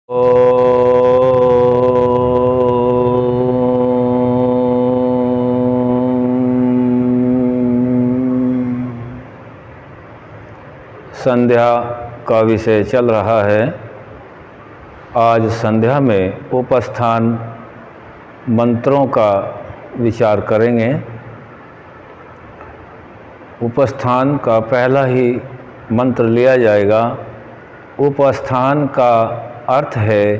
ओ संध्या का विषय चल रहा है। आज संध्या में उपस्थान मंत्रों का विचार करेंगे। उपस्थान का पहला ही मंत्र लिया जाएगा। उपस्थान का अर्थ है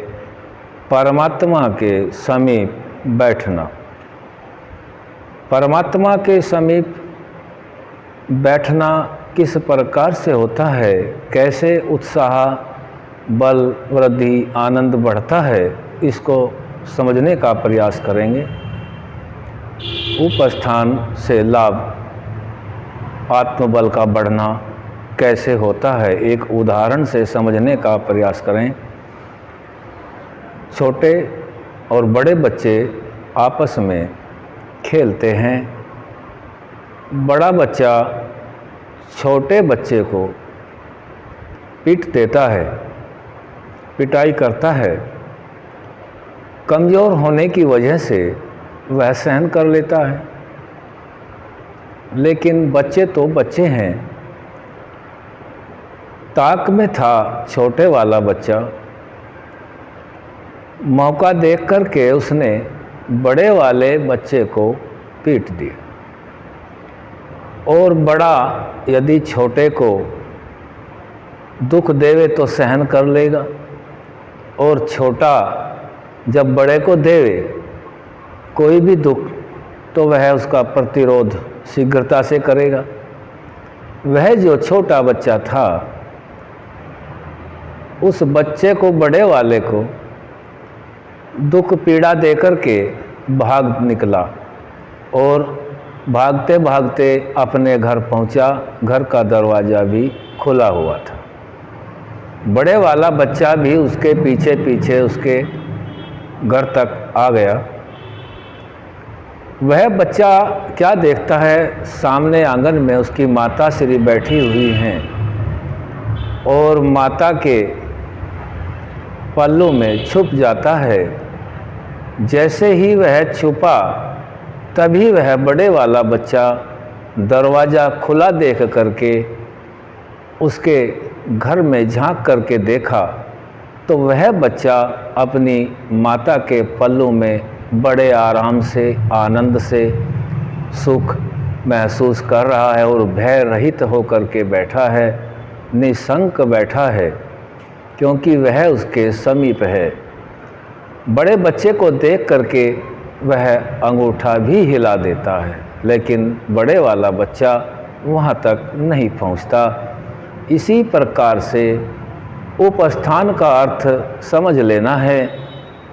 परमात्मा के समीप बैठना। परमात्मा के समीप बैठना किस प्रकार से होता है, कैसे उत्साह, बल, वृद्धि, आनंद बढ़ता है, इसको समझने का प्रयास करेंगे। उपस्थान से लाभ, आत्मबल का बढ़ना कैसे होता है, एक उदाहरण से समझने का प्रयास करें। छोटे और बड़े बच्चे आपस में खेलते हैं। बड़ा बच्चा छोटे बच्चे को पीट देता है, पिटाई करता है। कमज़ोर होने की वजह से वह सहन कर लेता है, लेकिन बच्चे तो बच्चे हैं। ताक में था छोटे वाला बच्चा, मौका देख कर के उसने बड़े वाले बच्चे को पीट दिया। और बड़ा यदि छोटे को दुख देवे तो सहन कर लेगा, और छोटा जब बड़े को देवे कोई भी दुख तो वह उसका प्रतिरोध शीघ्रता से करेगा। वह जो छोटा बच्चा था, उस बच्चे को, बड़े वाले को दुख पीड़ा देकर के भाग निकला और भागते भागते अपने घर पहुंचा। घर का दरवाज़ा भी खुला हुआ था। बड़े वाला बच्चा भी उसके पीछे पीछे उसके घर तक आ गया। वह बच्चा क्या देखता है, सामने आंगन में उसकी माता श्री बैठी हुई हैं और माता के पल्लू में छुप जाता है। जैसे ही वह छुपा, तभी वह बड़े वाला बच्चा दरवाज़ा खुला देख करके उसके घर में झांक करके देखा, तो वह बच्चा अपनी माता के पल्लू में बड़े आराम से, आनंद से सुख महसूस कर रहा है और भय रहित होकर के बैठा है, निशंक बैठा है, क्योंकि वह उसके समीप है। बड़े बच्चे को देख करके वह अंगूठा भी हिला देता है, लेकिन बड़े वाला बच्चा वहाँ तक नहीं पहुँचता। इसी प्रकार से उपस्थान का अर्थ समझ लेना है।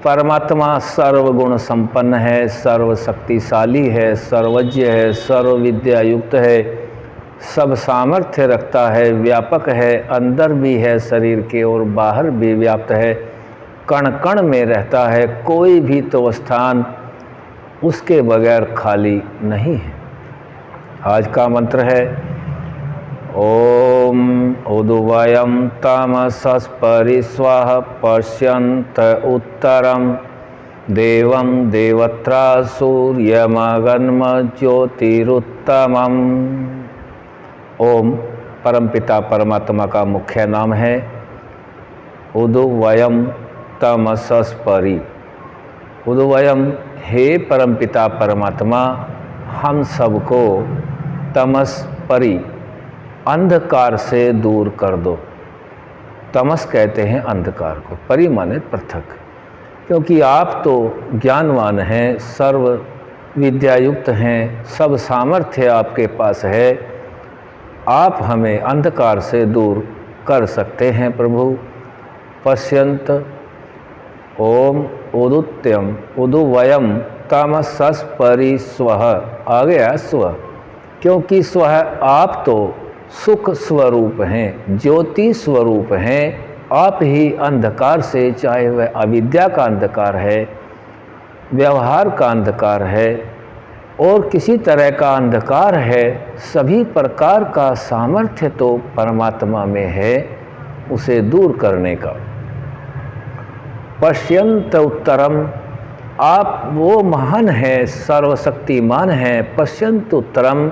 परमात्मा सर्वगुण संपन्न है, सर्वशक्तिशाली है, सर्वज्ञ है, सर्वविद्या युक्त है, सब सामर्थ्य रखता है, व्यापक है, अंदर भी है शरीर के और बाहर भी व्याप्त है, कण कण में रहता है। कोई भी तो स्थान उसके बगैर खाली नहीं है। आज का मंत्र है ओम उदुवयं तमसस्परि स्वः पश्यन्त उत्तरं देवं देवत्रा सूर्यमगन्म ज्योतिरुत्तमम्। ओम परमपिता परमात्मा का मुख्य नाम है। उदुवयं तमसस्परि, उदुवयं, हे परमपिता परमात्मा, हम सबको तमस परि, अंधकार से दूर कर दो। तमस कहते हैं अंधकार को, परि माने पृथक, क्योंकि आप तो ज्ञानवान हैं, सर्व विद्यायुक्त हैं, सब सामर्थ्य आपके पास है। आप हमें अंधकार से दूर कर सकते हैं प्रभु। पश्यंत ओम उदुत्यम उदुवयम तमसस्परि स्वः, आ गया स्व, क्योंकि स्वः आप तो सुख स्वरूप हैं, ज्योति स्वरूप हैं। आप ही अंधकार से, चाहे वह अविद्या का अंधकार है, व्यवहार का अंधकार है और किसी तरह का अंधकार है, सभी प्रकार का सामर्थ्य तो परमात्मा में है उसे दूर करने का। पश्यंत उत्तरम, आप वो महान हैं, सर्वशक्तिमान हैं। पश्यंत उत्तरम,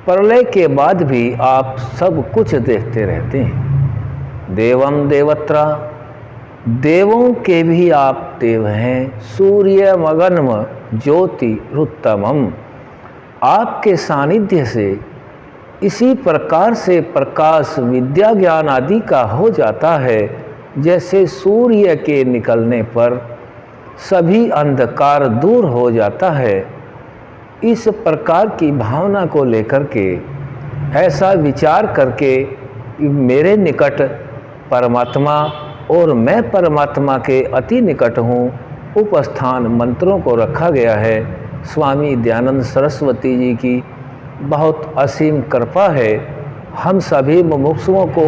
प्रलय के बाद भी आप सब कुछ देखते रहते हैं। देवम देवत्रा, देवों के भी आप देव हैं। सूर्य मगन्म ज्योति रुत्तमम, आपके सानिध्य से इसी प्रकार से प्रकाश विद्या ज्ञान आदि का हो जाता है, जैसे सूर्य के निकलने पर सभी अंधकार दूर हो जाता है। इस प्रकार की भावना को लेकर के, ऐसा विचार करके मेरे निकट परमात्मा और मैं परमात्मा के अति निकट हूँ, उपस्थान मंत्रों को रखा गया है। स्वामी दयानंद सरस्वती जी की बहुत असीम कृपा है। हम सभी मुमुक्षुओं को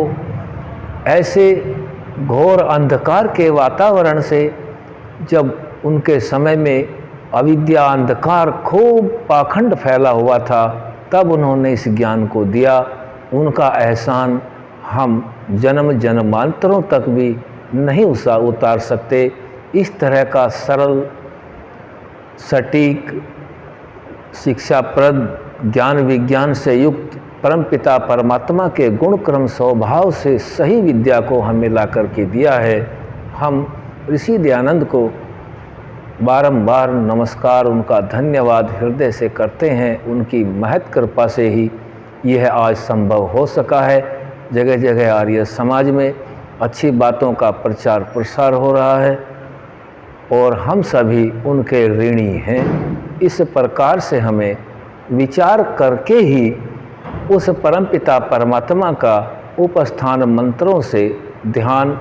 ऐसे घोर अंधकार के वातावरण से, जब उनके समय में अविद्या अंधकार खूब पाखंड फैला हुआ था, तब उन्होंने इस ज्ञान को दिया। उनका एहसान हम जन्म जन्मांतरों तक भी नहीं उतार सकते। इस तरह का सरल सटीक शिक्षाप्रद ज्ञान विज्ञान से युक्त परमपिता परमात्मा के गुण क्रम स्वभाव से सही विद्या को हमें ला करके दिया है। हम ऋषि दयानंद को बारंबार नमस्कार, उनका धन्यवाद हृदय से करते हैं। उनकी महत कृपा से ही यह आज संभव हो सका है। जगह जगह आर्य समाज में अच्छी बातों का प्रचार प्रसार हो रहा है और हम सभी उनके ऋणी हैं। इस प्रकार से हमें विचार करके ही उस परमपिता परमात्मा का उपस्थान मंत्रों से ध्यान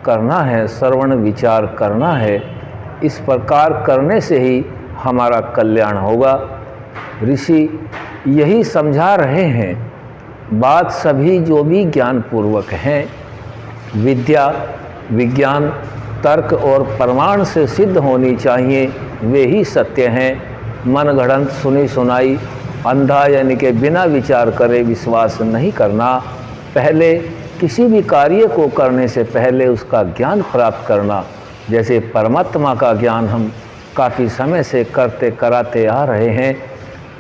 करना है, श्रवण विचार करना है। इस प्रकार करने से ही हमारा कल्याण होगा। ऋषि यही समझा रहे हैं। बात सभी जो भी ज्ञान पूर्वक हैं, विद्या विज्ञान तर्क और प्रमाण से सिद्ध होनी चाहिए, वे ही सत्य हैं। मनगढ़ंत सुनी सुनाई अंधा यानी कि बिना विचार करे विश्वास नहीं करना। पहले किसी भी कार्य को करने से पहले उसका ज्ञान प्राप्त करना। जैसे परमात्मा का ज्ञान हम काफ़ी समय से करते कराते आ रहे हैं।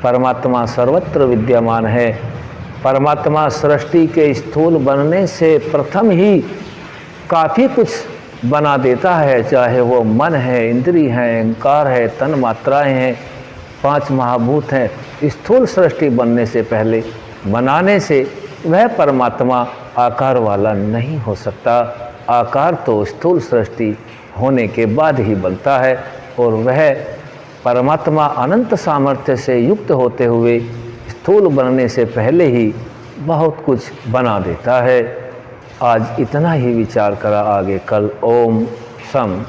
परमात्मा सर्वत्र विद्यमान है। परमात्मा सृष्टि के स्थूल बनने से प्रथम ही काफ़ी कुछ बना देता है, चाहे वो मन है, इंद्रिय है, अहंकार है, तन मात्राएं हैं, 5 महाभूत हैं। स्थूल सृष्टि बनने से पहले बनाने से वह परमात्मा आकार वाला नहीं हो सकता। आकार तो स्थूल सृष्टि होने के बाद ही बनता है और वह परमात्मा अनंत सामर्थ्य से युक्त होते हुए स्थूल बनने से पहले ही बहुत कुछ बना देता है। आज इतना ही विचार करा, आगे कल। ओम सम।